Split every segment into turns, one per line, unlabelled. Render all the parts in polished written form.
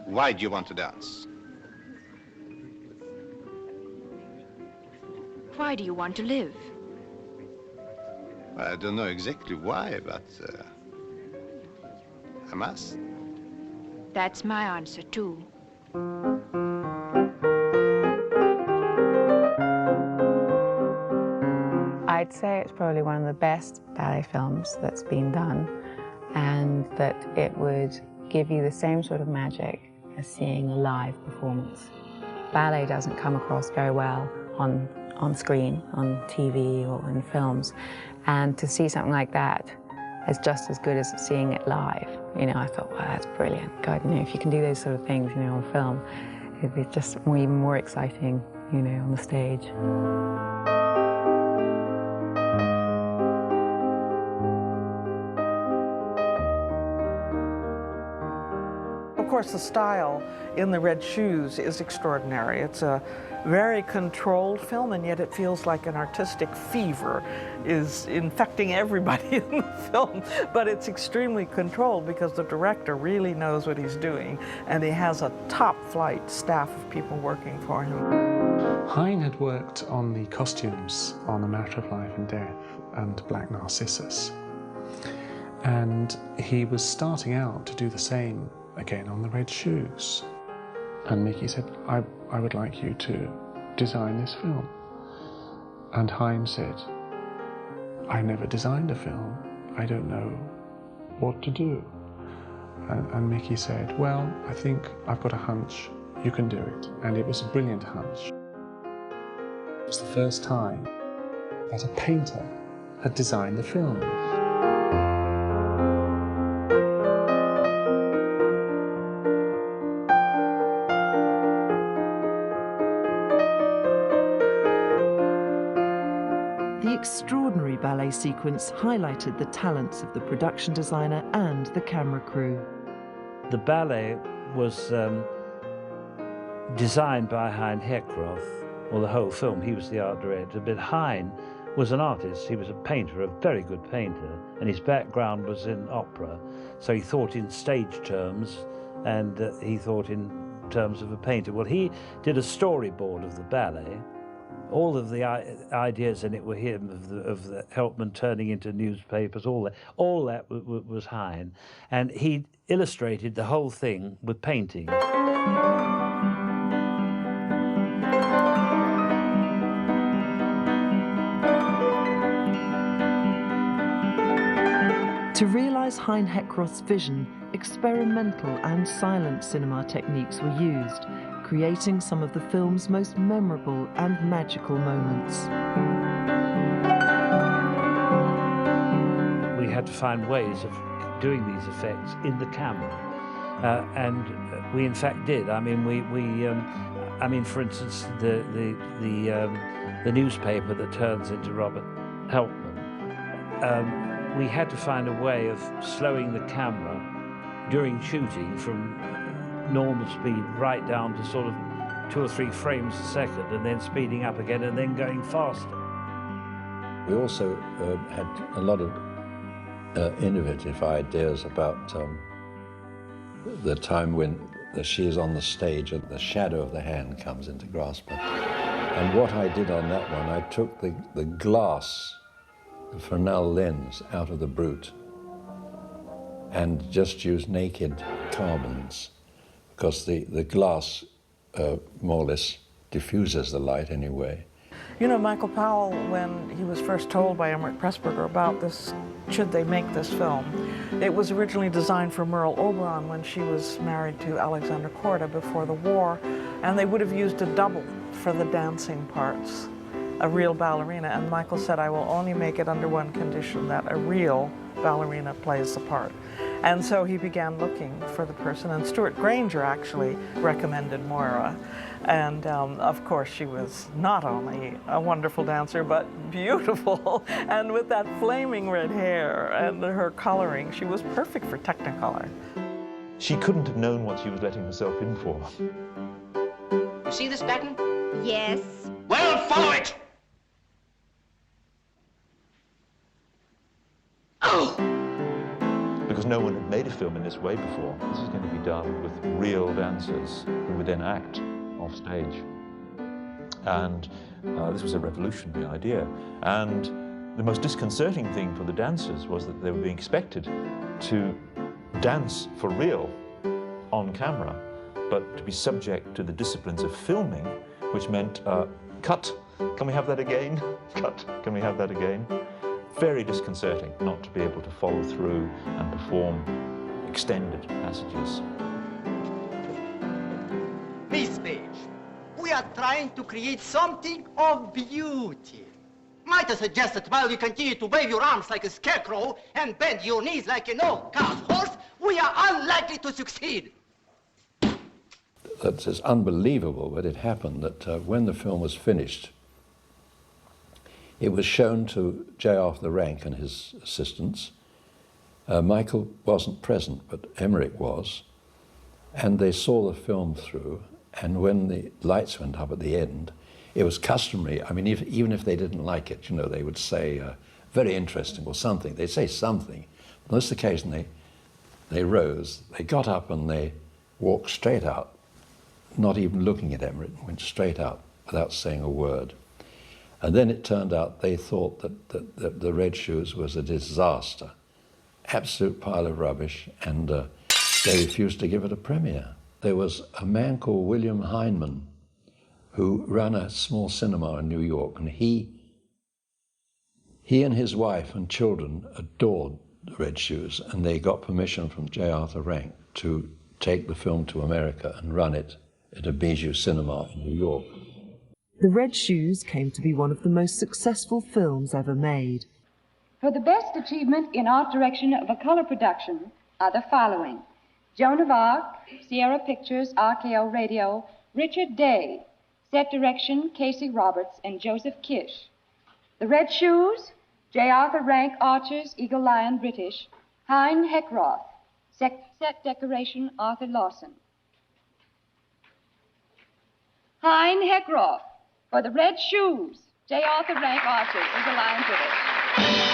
Why do you want to dance?
Why do you want to live?
I don't know exactly why, but I must.
That's my answer, too.
I'd say it's probably one of the best ballet films that's been done, and that it would give you the same sort of magic as seeing a live performance. Ballet doesn't come across very well on screen, on TV or in films, and to see something like that is just as good as seeing it live. You know, I thought, wow, that's brilliant. God, you know, if you can do those sort of things, you know, on film, it'd be just even more exciting, you know, on the stage.
Of course, the style in The Red Shoes is extraordinary. It's a very controlled film, and yet it feels like an artistic fever is infecting everybody in the film. But it's extremely controlled because the director really knows what he's doing, and he has a top-flight staff of people working for him.
Hein had worked on the costumes on A Matter of Life and Death and Black Narcissus. And he was starting out to do the same again on The Red Shoes. And Mickey said, I would like you to design this film. And Hein said, I never designed a film. I don't know what to do. And Mickey said, well, I think I've got a hunch. You can do it. And it was a brilliant hunch. It was the first time that a painter had designed the film.
The extraordinary ballet sequence highlighted the talents of the production designer and the camera crew.
The ballet was designed by Hein Heckroth, or the whole film. He was the art director, but Hein was an artist. He was a painter, a very good painter, and his background was in opera. So he thought in stage terms, and he thought in terms of a painter. Well, he did a storyboard of the ballet. All of the ideas in it were him, of the helpman turning into newspapers, all that was Hein. And he illustrated the whole thing with painting.
To realise Hein Heckroth's vision, experimental and silent cinema techniques were used, creating some of the film's most memorable and magical moments.
We had to find ways of doing these effects in the camera, and we in fact did. I mean, I mean, for instance, the newspaper that turns into Robert Helpman. We had to find a way of slowing the camera during shooting from normal speed right down to sort of 2 or 3 frames a second, and then speeding up again and then going faster.
We also had a lot of innovative ideas about the time when she is on the stage and the shadow of the hand comes in to grasp her. And what I did on that one, I took the glass, the Fresnel lens, out of the Brute and just used naked carbons, because the glass more or less diffuses the light anyway.
You know, Michael Powell, when he was first told by Emmerich Pressburger about this, should they make this film, it was originally designed for Merle Oberon when she was married to Alexander Korda before the war, and they would have used a double for the dancing parts, a real ballerina. And Michael said, I will only make it under one condition, that a real ballerina plays the part. And so he began looking for the person, and Stuart Granger actually recommended Moira. And of course, she was not only a wonderful dancer, but beautiful. And with that flaming red hair and her coloring, she was perfect for Technicolor.
She couldn't have known what she was letting herself in for.
You see this button?
Yes.
Well, follow it!
Because because no one had made a film in this way before. This is going to be done with real dancers who would then act off stage. And this was a revolutionary idea. And the most disconcerting thing for the dancers was that they were being expected to dance for real on camera, but to be subject to the disciplines of filming, which meant cut, can we have that again? Cut, can we have that again? Very disconcerting not to be able to follow through and perform extended passages.
Miss Page, we are trying to create something of beauty. Might I suggest that while you continue to wave your arms like a scarecrow and bend your knees like an old cart horse, we are unlikely to succeed.
It's unbelievable, but it happened that when the film was finished, it was shown to J. Arthur Rank and his assistants. Michael wasn't present, but Emmerich was, and they saw the film through, and when the lights went up at the end, it was customary. I mean, even if they didn't like it, you know, they would say, very interesting or something. They'd say something. On this occasion, they rose, they got up and they walked straight out, not even looking at Emmerich, went straight out without saying a word. And then it turned out they thought that the Red Shoes was a disaster, absolute pile of rubbish, and they refused to give it a premiere. There was a man called William Heinemann who ran a small cinema in New York, and he and his wife and children adored the Red Shoes, and they got permission from J. Arthur Rank to take the film to America and run it at a Bijou cinema in New York.
The Red Shoes came to be one of the most successful films ever made.
For the best achievement in art direction of a color production are the following: Joan of Arc, Sierra Pictures, RKO Radio, Richard Day. Set direction, Casey Roberts and Joseph Kish. The Red Shoes, J. Arthur Rank Archers, Eagle Lion British, Hein Heckroth. Set decoration, Arthur Lawson. Hein Heckroth. For the Red Shoes, J. Arthur Rank Archers, Eagle Lion British.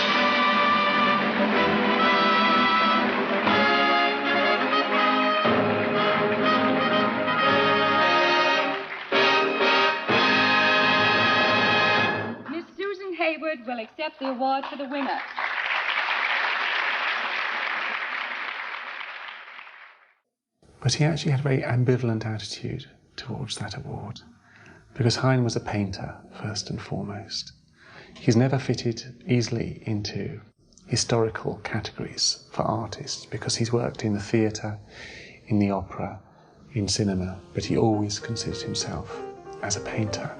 Hayward will accept the award for the winner.
But he actually had a very ambivalent attitude towards that award, because Hein was a painter, first and foremost. He's never fitted easily into historical categories for artists, because he's worked in the theatre, in the opera, in cinema, but he always considered himself as a painter.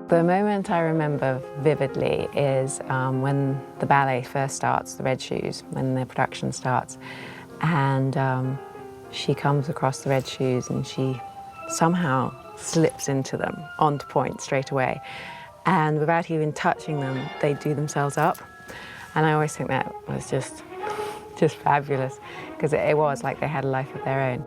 The moment I remember vividly is when the ballet first starts, the Red Shoes, when the production starts, and she comes across the Red Shoes and she somehow slips into them, onto point straight away. And without even touching them, they do themselves up. And I always think that was just fabulous, because it was like they had a life of their own.